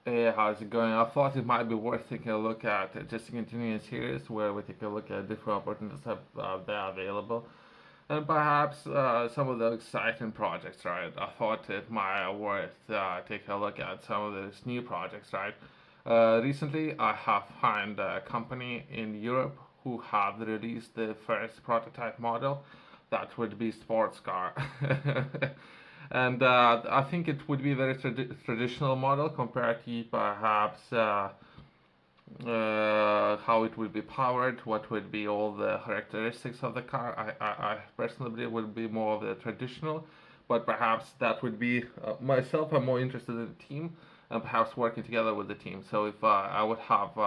Hey, how's it going? I thought it might be worth taking a look at just a continuing series where we take a look at different opportunities that are available and perhaps some of the exciting projects, right? I thought it might worth taking a look at some of these new projects, right? Recently, I have found a company in Europe who have released the first prototype model that would be sports car. And I think it would be a very traditional model compared to perhaps how it would be powered, what would be all the characteristics of the car. I personally believe would be more of the traditional, but perhaps that would be myself. I'm more interested in the team and perhaps working together with the team. So if I would have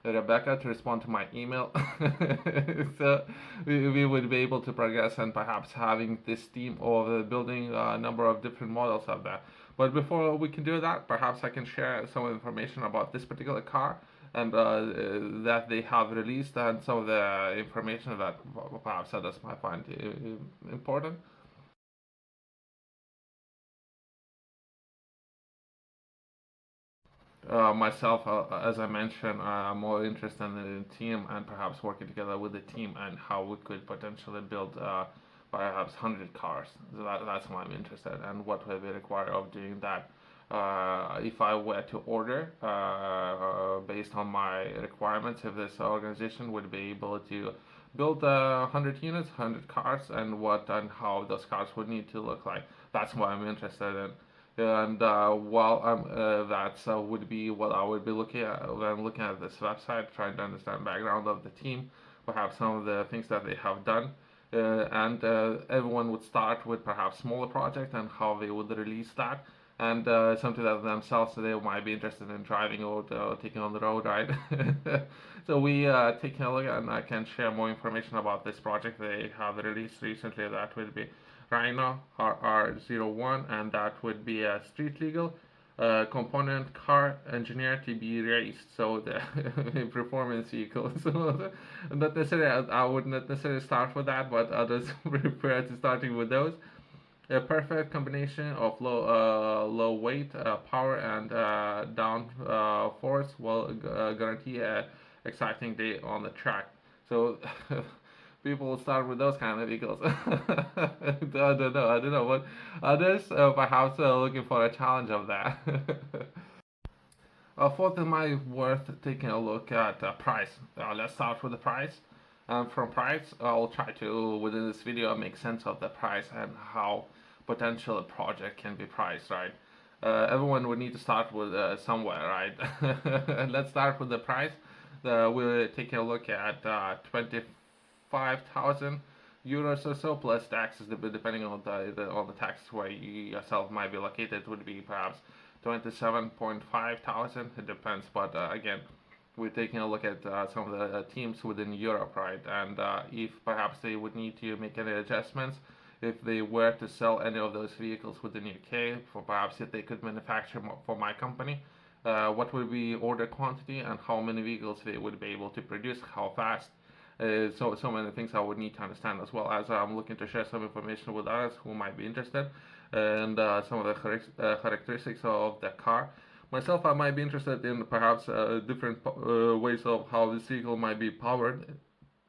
Rebecca to respond to my email. So we would be able to progress and perhaps having this team or building a number of different models of that. But before we can do that, perhaps I can share some information about this particular car and that they have released and some of the information that perhaps others might find important. Myself, as I mentioned, I'm more interested in the team and perhaps working together with the team and how we could potentially build perhaps 100 cars. So that's what I'm interested in and what will be required of doing that. If I were to order based on my requirements, if this organization would be able to build 100 units, 100 cars, and what and how those cars would need to look like. That's what I'm interested in. And while that would be what I would be looking at when looking at this website, trying to understand background of the team, perhaps some of the things that they have done, and everyone would start with perhaps smaller project and how they would release that, and something that themselves they might be interested in driving or taking on the road, right? So we taking a look, and I can share more information about this project they have released recently. That will be RHINO RR01, and that would be a street legal component car engineer to be raced, so the performance vehicle. So not necessarily, I would not necessarily start with that, but others prefer to starting with those. A perfect combination of low weight, power, and down force will guarantee a exciting day on the track. So people will start with those kind of vehicles. I don't know. I don't know what others perhaps looking for a challenge of that. I thought it might be worth taking a look at price. Let's start with the price. From price, I'll try to within this video make sense of the price and how potential project can be priced, right? Everyone would need to start with somewhere, right? Let's start with the price. We're taking a look at 25,000 euros or so plus taxes, depending on the taxes where you yourself might be located, would be perhaps 27.5 thousand. It depends, but again, we're taking a look at some of the teams within Europe, right? And if perhaps they would need to make any adjustments, if they were to sell any of those vehicles within UK, for perhaps if they could manufacture for my company, what would be order quantity and how many vehicles they would be able to produce, how fast. So many things I would need to understand as well as I'm looking to share some information with others who might be interested and some of the characteristics of the car. Myself, I might be interested in perhaps different ways of how this vehicle might be powered.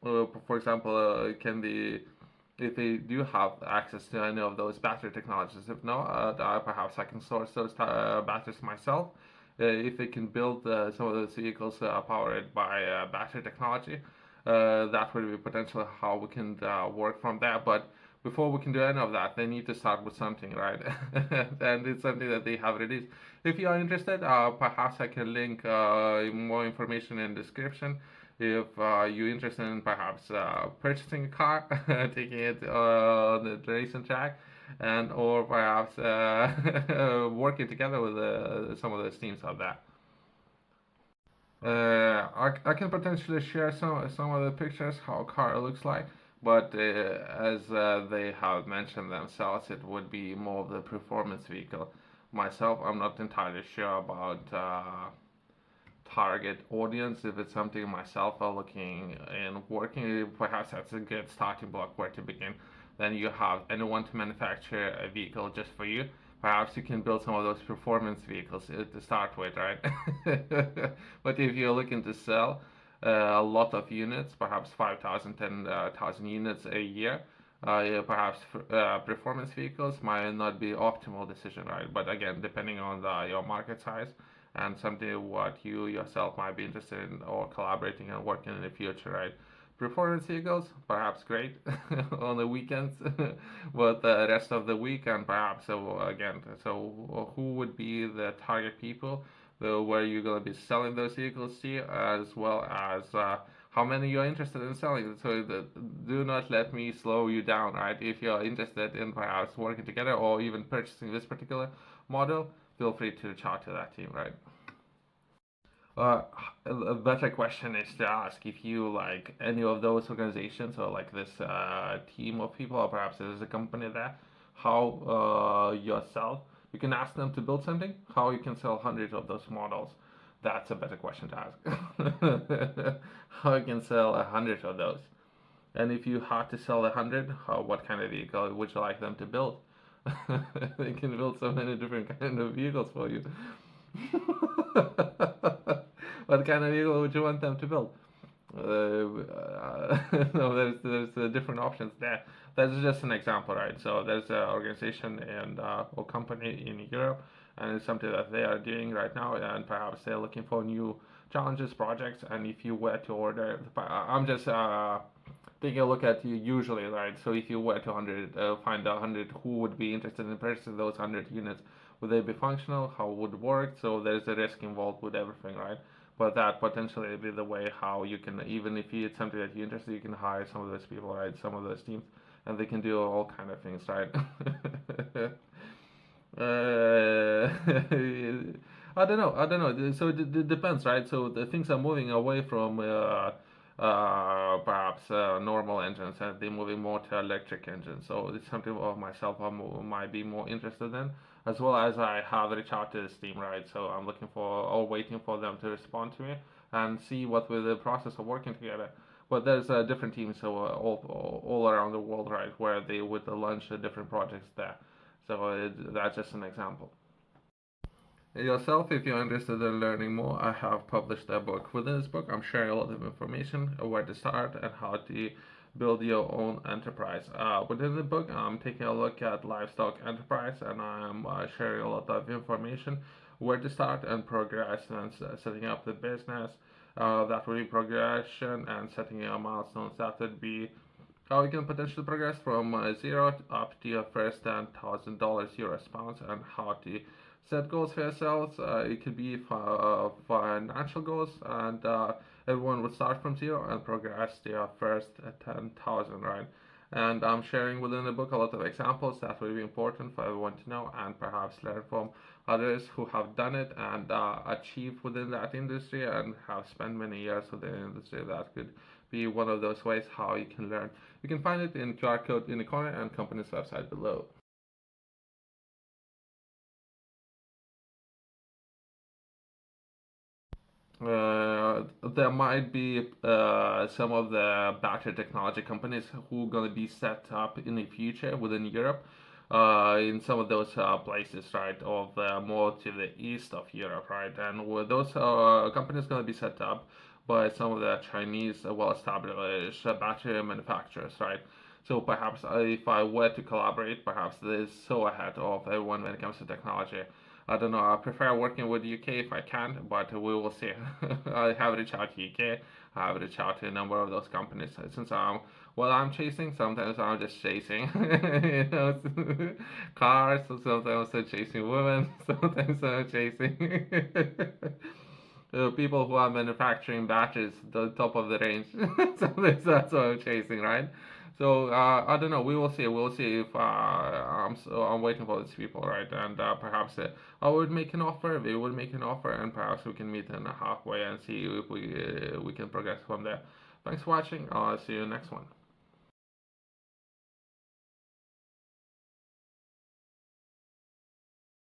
For example, can the if they do have access to any of those battery technologies. If not, perhaps I can source those batteries myself. If they can build some of those vehicles powered by battery technology, that would be potentially how we can work from there. But before we can do any of that, they need to start with something, right? And it's something that they have released. If you are interested, perhaps I can link more information in the description. If you're interested in perhaps purchasing a car, taking it on the racing track, and or perhaps working together with some of the teams of that. I can potentially share some of the pictures how a car looks like, but as they have mentioned themselves, it would be more of the performance vehicle. Myself, I'm not entirely sure about target audience. If it's something myself are looking and working, perhaps that's a good starting block where to begin. Then you have anyone to manufacture a vehicle just for you. perhaps you can build some of those performance vehicles to start with, right? But if you're looking to sell a lot of units, perhaps 5,000, 10,000 units a year, yeah, perhaps performance vehicles might not be optimal decision, right? But again, depending on your market size and something what you yourself might be interested in or collaborating and working in the future, right? Performance vehicles, perhaps great on the weekends, but the rest of the week and perhaps so again, so who would be the target people, where you're gonna be selling those vehicles to, as well as how many you're interested in selling. So do not let me slow you down, right? If you're interested in perhaps working together or even purchasing this particular model, feel free to reach out to that team, right? Uh, a better question is to ask if you like any of those organizations or like this team of people, or perhaps there's a company there, how yourself, you can ask them to build something, how you can sell hundreds of those models. That's a better question to ask. How you can sell 100 of those. And if you had to sell 100, what kind of vehicle would you like them to build? They can build so many different kind of vehicles for you. What kind of vehicle would you want them to build? No, there's different options there. That's just an example, right? So there's an organization and or company in Europe, and it's something that they are doing right now, and perhaps they're looking for new challenges, projects. And if you were to order, I'm just taking a look at you usually, right? So if you were to find 100 who would be interested in purchasing those 100 units, would they be functional? How would it work? So there's a risk involved with everything, right? But that potentially be the way how you can, even if it's something that you're interested, you can hire some of those people, right? Some of those teams, and they can do all kind of things, right? I don't know. So it depends, right? So the things are moving away from perhaps normal engines, and they're moving more to electric engines. So it's something of myself I might be more interested in, as well as I have reached out to this team, right? So I'm looking for or waiting for them to respond to me and see what will the process of working together. But there's different teams so all around the world, right, where they would launch different projects there. So that's just an example. Yourself, if you're interested in learning more, I have published a book. Within this book, I'm sharing a lot of information where to start and how to build your own enterprise. Within the book, I'm taking a look at livestock enterprise, and I'm sharing a lot of information where to start and progress and setting up the business. That would be progression and setting your milestones. That would be how you can potentially progress from zero up to your first $10,000 your response, and how to set goals for yourselves. It could be financial goals, and everyone would start from zero and progress to your first 10,000, right? And I'm sharing within the book a lot of examples that will be important for everyone to know and perhaps learn from others who have done it and achieved within that industry and have spent many years within the industry. That could be one of those ways how you can learn. You can find it in QR code in the corner and company's website below. There might be some of the battery technology companies who are going to be set up in the future within Europe, in some of those places, right, of more to the east of Europe, right, and with those companies going to be set up by some of the Chinese well-established battery manufacturers, right. So perhaps if I were to collaborate, perhaps this is so ahead of everyone when it comes to technology. I don't know. I prefer working with UK if I can, but we will see. I have reached out to UK. I have reached out to a number of those companies. Since I'm chasing, sometimes I'm just chasing, you know, cars. Sometimes I'm chasing women. Sometimes I'm chasing people who are manufacturing batteries, the top of the range. Sometimes that's what I'm chasing, right? So I don't know. We will see. We'll see if I'm waiting for these people, right? And perhaps I would make an offer. They would make an offer, and perhaps we can meet in a halfway and see if we can progress from there. Thanks for watching. I'll see you next one.